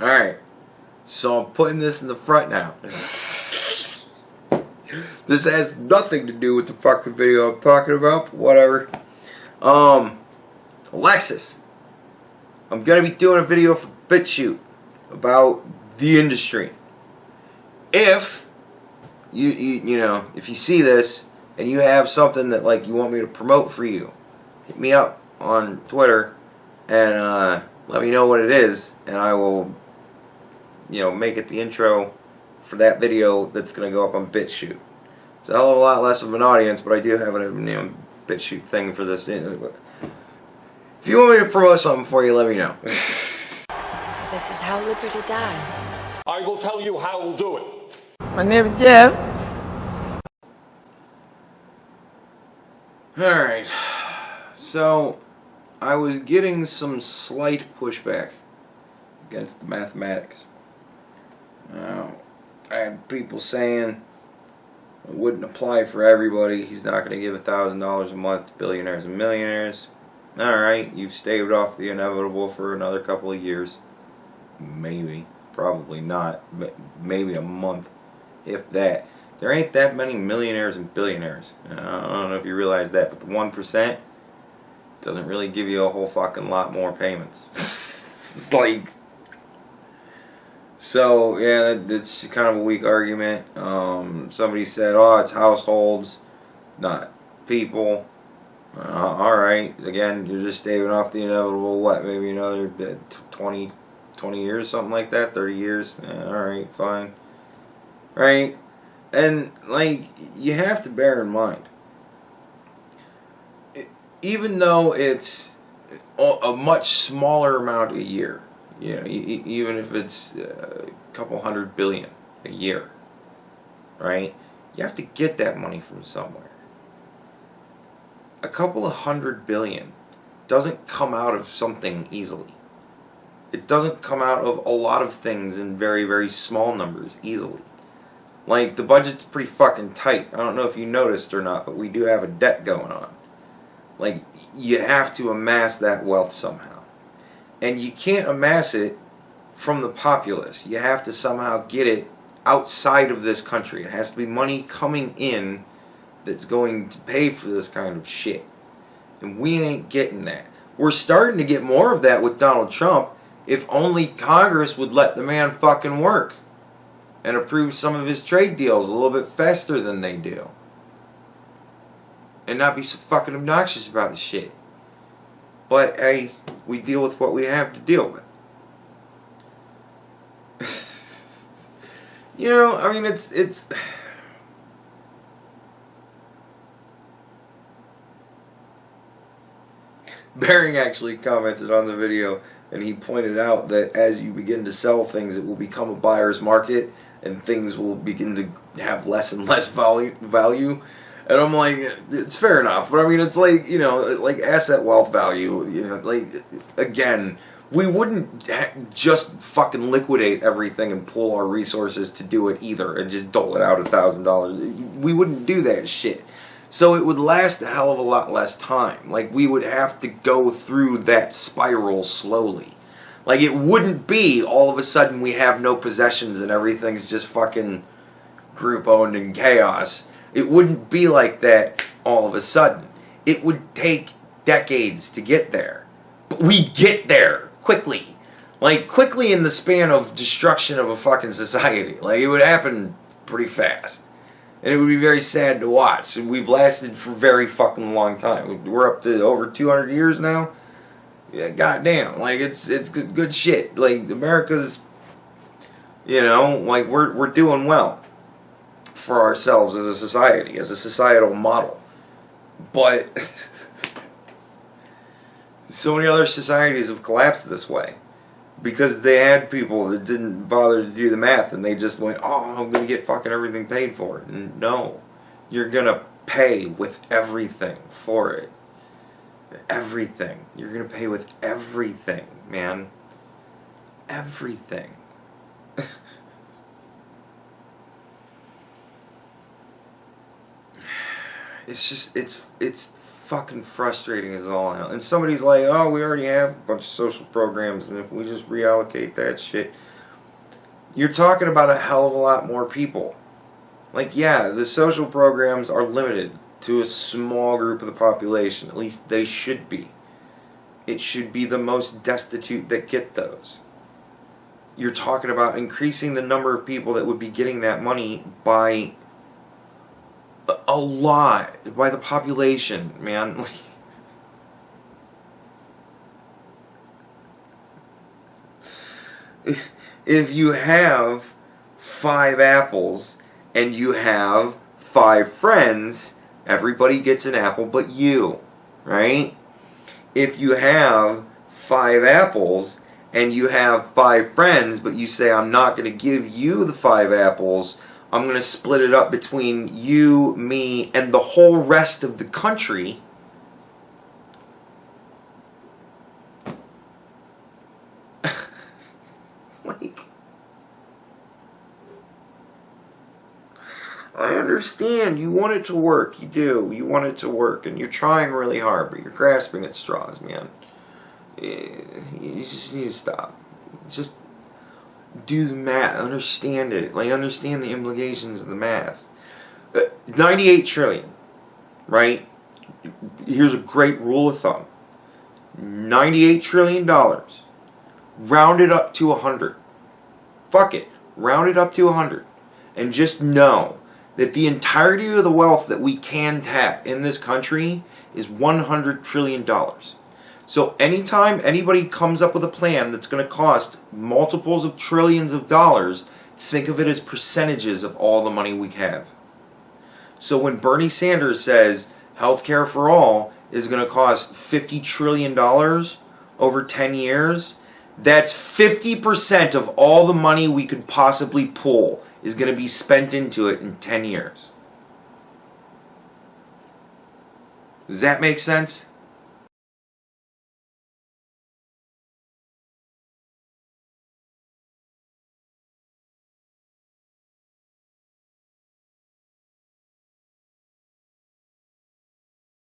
Alright, so I'm putting this in the front now. This has nothing to do with the fucking video I'm talking about, but whatever. Alexis, I'm gonna be doing a video for BitChute about the industry. If you know, if you see this and you have something that like you want me to promote for you, hit me up on Twitter and let me know what it is, and I will, make it the intro for that video that's gonna go up on BitChute. It's a hell of a lot less of an audience, but I do have a BitChute thing for this. If you want me to promote something for you, let me know. So this is how liberty dies. I will tell you how we'll do it. My name is Jeff. Alright, so I was getting some slight pushback against the mathematics. I had people saying it wouldn't apply for everybody. He's not going to give $1,000 a month to billionaires and millionaires. Alright, you've staved off the inevitable for another couple of years. Maybe. Probably not. Maybe a month. If that. There ain't that many millionaires and billionaires. I don't know if you realize that, but the 1% doesn't really give you a whole fucking lot more payments. Like... So, yeah, that's kind of a weak argument. Somebody said, oh, it's households, not people. Alright, again, you're just staving off the inevitable, what, maybe another 20 years, something like that, 30 years? Alright, fine. Right? And, like, you have to bear in mind, even though it's a much smaller amount a year, even if it's a couple $100 billion a year, right? You have to get that money from somewhere. A couple of $100 billion doesn't come out of something easily. It doesn't come out of a lot of things in very, very small numbers easily. Like, the budget's pretty fucking tight. I don't know if you noticed or not, but we do have a debt going on. Like, you have to amass that wealth somehow. And you can't amass it from the populace. You have to somehow get it outside of this country. It has to be money coming in that's going to pay for this kind of shit. And we ain't getting that. We're starting to get more of that with Donald Trump, if only Congress would let the man fucking work and approve some of his trade deals a little bit faster than they do. And not be so fucking obnoxious about the shit. But, hey, we deal with what we have to deal with. I mean, it's... Baring actually commented on the video, and he pointed out that as you begin to sell things, it will become a buyer's market, and things will begin to have less and less value. And I'm like, it's fair enough, but I mean, it's like, like asset wealth value, like, again, we wouldn't just fucking liquidate everything and pull our resources to do it either and just dole it out $1,000. We wouldn't do that shit. So it would last a hell of a lot less time. Like, we would have to go through that spiral slowly. Like, it wouldn't be all of a sudden we have no possessions and everything's just fucking group owned and chaos. It wouldn't be like that all of a sudden. It would take decades to get there. But we'd get there quickly. Like, quickly in the span of destruction of a fucking society. Like, it would happen pretty fast. And it would be very sad to watch. And we've lasted for a very fucking long time. We're up to over 200 years now. Yeah, goddamn. Like, it's good shit. Like, America's, like, we're doing well for ourselves as a society, as a societal model. But so many other societies have collapsed this way because they had people that didn't bother to do the math and they just went, oh, I'm going to get fucking everything paid for it. And no, you're going to pay with everything for it. Everything. You're going to pay with everything, man. Everything. It's just, it's fucking frustrating as all hell. And somebody's like, oh, we already have a bunch of social programs, and if we just reallocate that shit, you're talking about a hell of a lot more people. Like, yeah, the social programs are limited to a small group of the population. At least they should be. It should be the most destitute that get those. You're talking about increasing the number of people that would be getting that money by a lot, by the population, man. If you have 5 apples and you have 5 friends, everybody gets an apple but you, right? If you have 5 apples and you have 5 friends, but you say, I'm not going to give you the 5 apples, I'm going to split it up between you, me, and the whole rest of the country, like, I understand you want it to work, you do, you want it to work, and you're trying really hard, but you're grasping at straws, man. You just need to stop. Just do the math. Understand it. Like, understand the implications of the math. 98 trillion, right? Here's a great rule of thumb. $98 trillion. Round it up to 100. Fuck it. Round it up to 100. And just know that the entirety of the wealth that we can tap in this country is $100 trillion. So anytime anybody comes up with a plan that's going to cost multiples of trillions of dollars, think of it as percentages of all the money we have. So when Bernie Sanders says healthcare for all is going to cost $50 trillion over 10 years, that's 50% of all the money we could possibly pull is going to be spent into it in 10 years. Does that make sense?